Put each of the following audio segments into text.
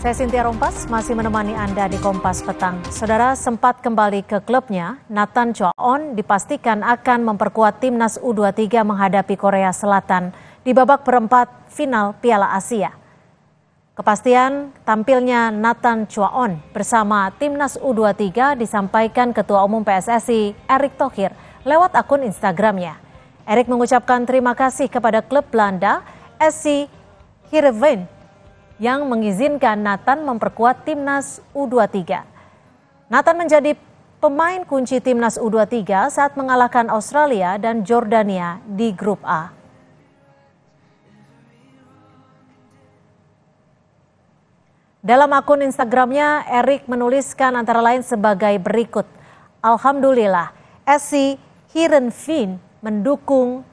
Saya Cynthia Rompas masih menemani Anda di Kompas Petang. Saudara sempat kembali ke klubnya, Nathan Chua-on dipastikan akan memperkuat timnas U23 menghadapi Korea Selatan di babak perempat final Piala Asia. Kepastian tampilnya Nathan Chua-on bersama timnas U23 disampaikan Ketua Umum PSSI Erick Thohir lewat akun Instagramnya. Erick mengucapkan terima kasih kepada klub Belanda SC Heerenveen yang mengizinkan Nathan memperkuat timnas U23. Nathan menjadi pemain kunci timnas U23 saat mengalahkan Australia dan Jordania di grup A. Dalam akun Instagramnya, Erick menuliskan antara lain sebagai berikut. Alhamdulillah, SC Heerenveen mendukung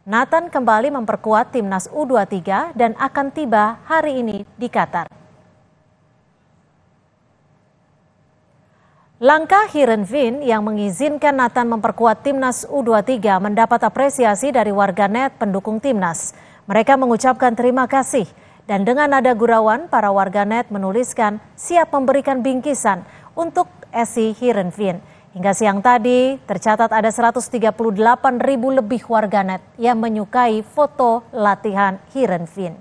Nathan kembali memperkuat timnas U23 dan akan tiba hari ini di Qatar. Langkah Heerenveen yang mengizinkan Nathan memperkuat timnas U23 mendapat apresiasi dari warganet pendukung timnas. Mereka mengucapkan terima kasih dan dengan nada gurauan para warganet menuliskan siap memberikan bingkisan untuk SC Heerenveen. Hingga siang tadi, tercatat ada 138.000 lebih warganet yang menyukai foto latihan Heerenveen.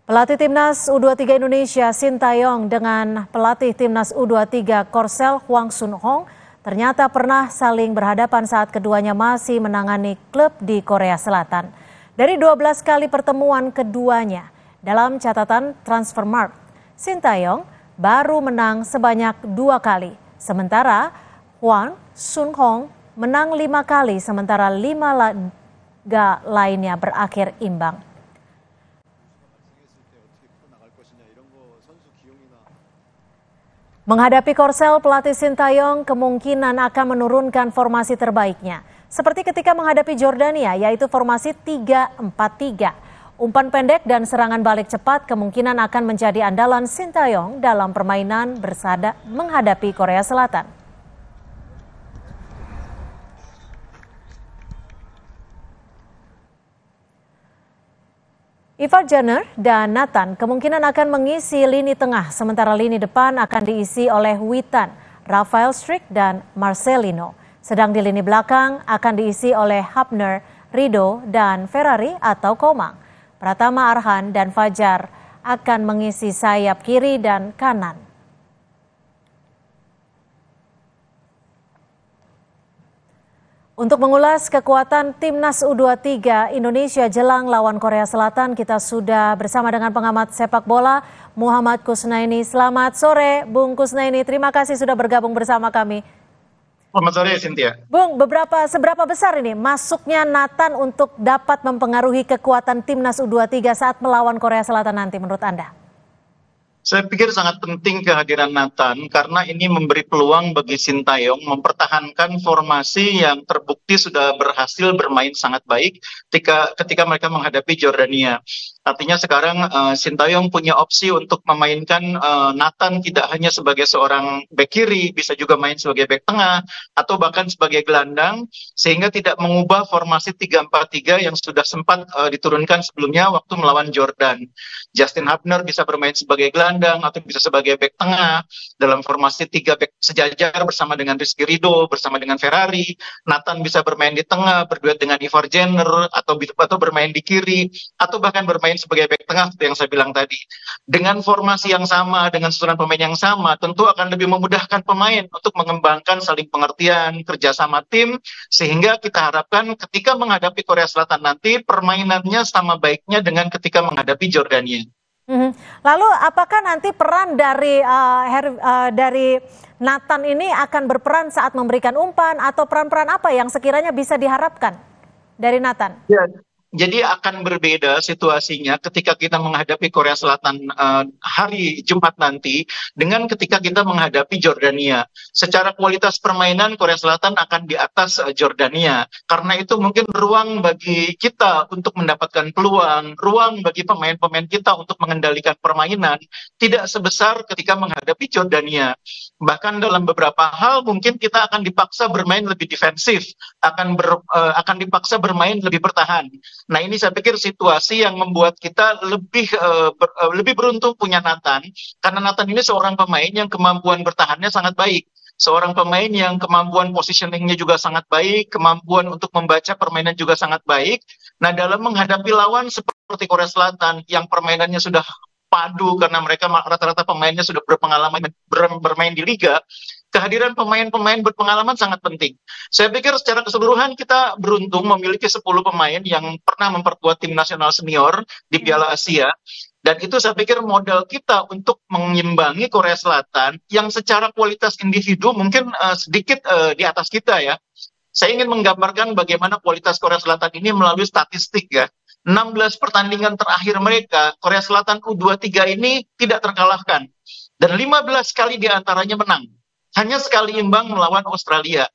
Pelatih timnas U23 Indonesia Sintayong dengan pelatih timnas U23 Korsel Hwang Sun-hong ternyata pernah saling berhadapan saat keduanya masih menangani klub di Korea Selatan. Dari 12 kali pertemuan keduanya dalam catatan Transfermarkt, Sintayong baru menang sebanyak 2 kali. Sementara Hwang Sun-hong menang 5 kali sementara 5 laga lainnya berakhir imbang. Menghadapi Korsel, pelatih Sintayong kemungkinan akan menurunkan formasi terbaiknya. Seperti ketika menghadapi Jordania, yaitu formasi 3-4-3. Umpan pendek dan serangan balik cepat kemungkinan akan menjadi andalan Sintayong dalam permainan menghadapi Korea Selatan. Ivar Jenner dan Nathan kemungkinan akan mengisi lini tengah, sementara lini depan akan diisi oleh Witan, Rafael Struijk, dan Marcelino. Sedang di lini belakang akan diisi oleh Hapner, Rido, dan Ferrari atau Komang. Pratama Arhan dan Fajar akan mengisi sayap kiri dan kanan. Untuk mengulas kekuatan timnas U23 Indonesia jelang lawan Korea Selatan, kita sudah bersama dengan pengamat sepak bola Muhammad Kusnaini. Selamat sore, Bung Kusnaini. Terima kasih sudah bergabung bersama kami. Selamat sore, Cynthia. Bung, seberapa besar ini masuknya Nathan untuk dapat mempengaruhi kekuatan timnas U23 saat melawan Korea Selatan nanti menurut Anda? Saya pikir sangat penting kehadiran Nathan karena ini memberi peluang bagi Sintayong mempertahankan formasi yang terbukti sudah berhasil bermain sangat baik ketika mereka menghadapi Jordania. Artinya sekarang Sintayong punya opsi untuk memainkan Nathan tidak hanya sebagai seorang bek kiri, bisa juga main sebagai bek tengah atau bahkan sebagai gelandang sehingga tidak mengubah formasi 3-4-3 yang sudah sempat diturunkan sebelumnya waktu melawan Jordan. Justin Hapner bisa bermain sebagai gelandang atau bisa sebagai bek tengah dalam formasi 3 bek sejajar bersama dengan Rizky Ridho, bersama dengan Ferrari. Nathan bisa bermain di tengah berduet dengan Ivar Jenner atau bermain di kiri atau bahkan bermain sebagai bek tengah seperti yang saya bilang tadi. Dengan formasi yang sama, dengan susunan pemain yang sama, tentu akan lebih memudahkan pemain untuk mengembangkan saling pengertian, kerjasama tim, sehingga kita harapkan ketika menghadapi Korea Selatan nanti permainannya sama baiknya dengan ketika menghadapi Jordania. Lalu apakah nanti peran dari Nathan ini akan berperan saat memberikan umpan atau peran-peran apa yang sekiranya bisa diharapkan dari Nathan? Jadi akan berbeda situasinya ketika kita menghadapi Korea Selatan hari Jumat nanti dengan ketika kita menghadapi Jordania. Secara kualitas permainan Korea Selatan akan di atas Jordania. Karena itu mungkin ruang bagi kita untuk mendapatkan peluang, ruang bagi pemain-pemain kita untuk mengendalikan permainan tidak sebesar ketika menghadapi Jordania. Bahkan dalam beberapa hal mungkin kita akan dipaksa bermain lebih defensif, akan dipaksa bermain lebih bertahan. Nah, ini saya pikir situasi yang membuat kita lebih beruntung punya Nathan, karena Nathan ini seorang pemain yang kemampuan bertahannya sangat baik. Seorang pemain yang kemampuan positioningnya juga sangat baik, kemampuan untuk membaca permainan juga sangat baik. Nah, dalam menghadapi lawan seperti Korea Selatan yang permainannya sudah padu karena mereka rata-rata pemainnya sudah berpengalaman bermain di liga, kehadiran pemain-pemain berpengalaman sangat penting. Saya pikir secara keseluruhan kita beruntung memiliki 10 pemain yang pernah memperkuat tim nasional senior di Piala Asia. Dan itu saya pikir modal kita untuk mengimbangi Korea Selatan yang secara kualitas individu mungkin sedikit di atas kita ya. Saya ingin menggambarkan bagaimana kualitas Korea Selatan ini melalui statistik ya. 16 pertandingan terakhir mereka, Korea Selatan U23 ini tidak terkalahkan. Dan 15 kali diantaranya menang. Hanya sekali imbang melawan Australia.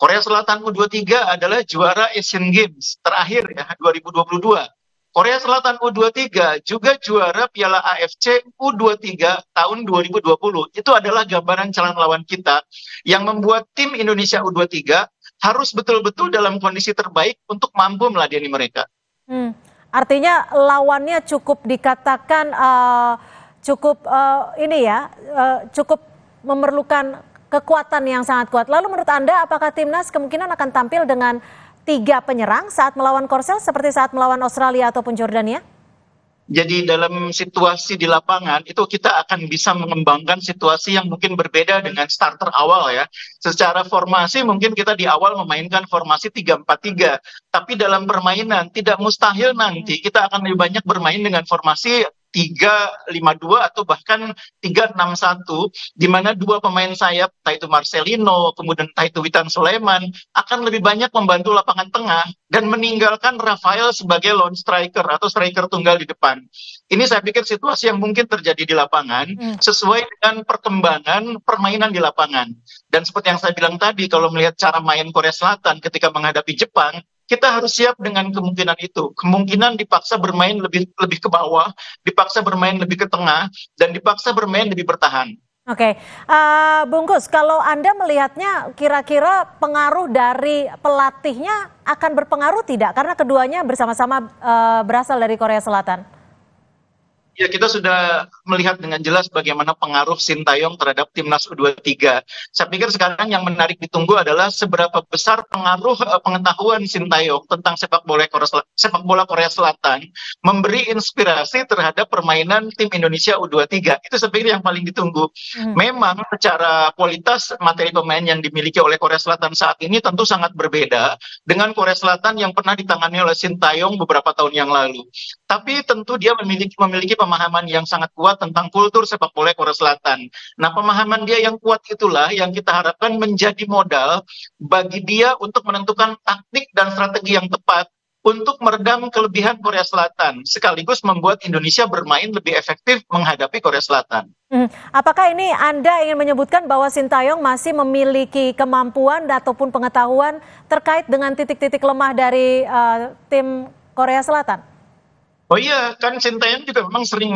Korea Selatan U23 adalah juara Asian Games terakhir ya 2022. Korea Selatan U23 juga juara Piala AFC U23 tahun 2020. Itu adalah gambaran calon lawan kita yang membuat tim Indonesia U23 harus betul-betul dalam kondisi terbaik untuk mampu meladeni mereka. Artinya lawannya cukup dikatakan cukup memerlukan kekuatan yang sangat kuat. Lalu menurut Anda apakah timnas kemungkinan akan tampil dengan 3 penyerang saat melawan Korsel seperti saat melawan Australia ataupun Jordania? Jadi dalam situasi di lapangan itu kita akan bisa mengembangkan situasi yang mungkin berbeda dengan starter awal ya. Secara formasi mungkin kita di awal memainkan formasi 3-4-3. Tapi dalam permainan tidak mustahil nanti kita akan lebih banyak bermain dengan formasi 3-5-2 atau bahkan 3-6-1, di mana 2 pemain sayap, entah itu Marcelino, kemudian entah itu Witan Sulaiman, akan lebih banyak membantu lapangan tengah dan meninggalkan Rafael sebagai lone striker atau striker tunggal di depan. Ini saya pikir situasi yang mungkin terjadi di lapangan sesuai dengan perkembangan permainan di lapangan. Dan seperti yang saya bilang tadi, kalau melihat cara main Korea Selatan ketika menghadapi Jepang, kita harus siap dengan kemungkinan itu. Kemungkinan dipaksa bermain lebih ke bawah, dipaksa bermain lebih ke tengah, dan dipaksa bermain lebih bertahan. Oke, Bungkus, kalau Anda melihatnya kira-kira pengaruh dari pelatihnya akan berpengaruh tidak? Karena keduanya bersama-sama berasal dari Korea Selatan. Ya, kita sudah melihat dengan jelas bagaimana pengaruh Sintayong terhadap timnas U23. Saya pikir sekarang yang menarik ditunggu adalah seberapa besar pengaruh pengetahuan Sintayong tentang sepak bola Korea Selatan memberi inspirasi terhadap permainan tim Indonesia U23. Itu saya pikir yang paling ditunggu. Memang secara kualitas materi pemain yang dimiliki oleh Korea Selatan saat ini tentu sangat berbeda dengan Korea Selatan yang pernah ditangani oleh Sintayong beberapa tahun yang lalu. Tapi tentu dia memiliki pemahaman yang sangat kuat tentang kultur sepak bola Korea Selatan. Nah, pemahaman dia yang kuat itulah yang kita harapkan menjadi modal bagi dia untuk menentukan taktik dan strategi yang tepat untuk meredam kelebihan Korea Selatan, sekaligus membuat Indonesia bermain lebih efektif menghadapi Korea Selatan. Apakah ini Anda ingin menyebutkan bahwa Sintayong masih memiliki kemampuan ataupun pengetahuan terkait dengan titik-titik lemah dari tim Korea Selatan? Oh iya, kan Sintayong juga memang sering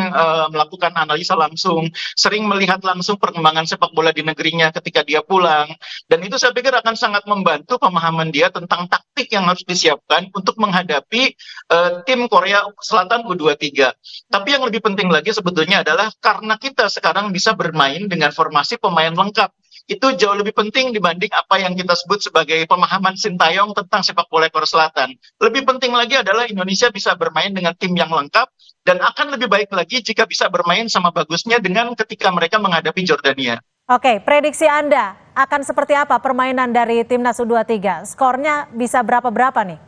melakukan analisa langsung, sering melihat langsung perkembangan sepak bola di negerinya ketika dia pulang. Dan itu saya pikir akan sangat membantu pemahaman dia tentang taktik yang harus disiapkan untuk menghadapi tim Korea Selatan U23. Tapi yang lebih penting lagi sebetulnya adalah karena kita sekarang bisa bermain dengan formasi pemain lengkap. Itu jauh lebih penting dibanding apa yang kita sebut sebagai pemahaman Sintayong tentang sepak bola Korea Selatan. Lebih penting lagi adalah Indonesia bisa bermain dengan tim yang lengkap dan akan lebih baik lagi jika bisa bermain sama bagusnya dengan ketika mereka menghadapi Jordania. Oke, prediksi Anda akan seperti apa permainan dari timnas U23? Skornya bisa berapa-berapa nih?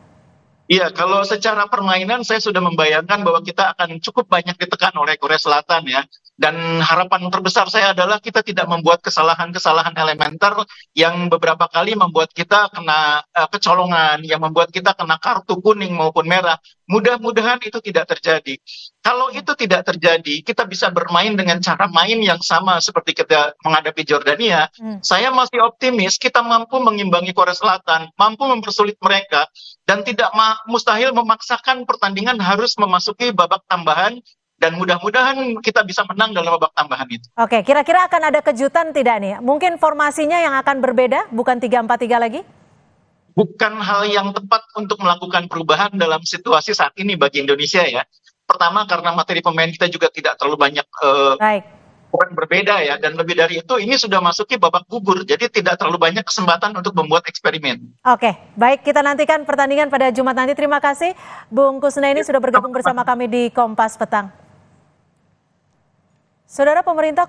Iya, kalau secara permainan saya sudah membayangkan bahwa kita akan cukup banyak ditekan oleh Korea Selatan ya. Dan harapan terbesar saya adalah kita tidak membuat kesalahan-kesalahan elementer yang beberapa kali membuat kita kena kecolongan, yang membuat kita kena kartu kuning maupun merah. Mudah-mudahan itu tidak terjadi. Kalau itu tidak terjadi, kita bisa bermain dengan cara main yang sama seperti kita menghadapi Jordania. Saya masih optimis kita mampu mengimbangi Korea Selatan, mampu mempersulit mereka, dan tidak mustahil memaksakan pertandingan harus memasuki babak tambahan. Dan mudah-mudahan kita bisa menang dalam babak tambahan itu. Oke, kira-kira akan ada kejutan tidak nih? Mungkin formasinya yang akan berbeda, bukan 3-4-3 lagi? Bukan hal yang tepat untuk melakukan perubahan dalam situasi saat ini bagi Indonesia ya. Pertama karena materi pemain kita juga tidak terlalu banyak bukan berbeda ya. Dan lebih dari itu ini sudah masuki babak gugur. Jadi tidak terlalu banyak kesempatan untuk membuat eksperimen. Oke, baik kita nantikan pertandingan pada Jumat nanti. Terima kasih Bung Kusnaini sudah bergabung bersama kami di Kompas Petang. Saudara, pemerintah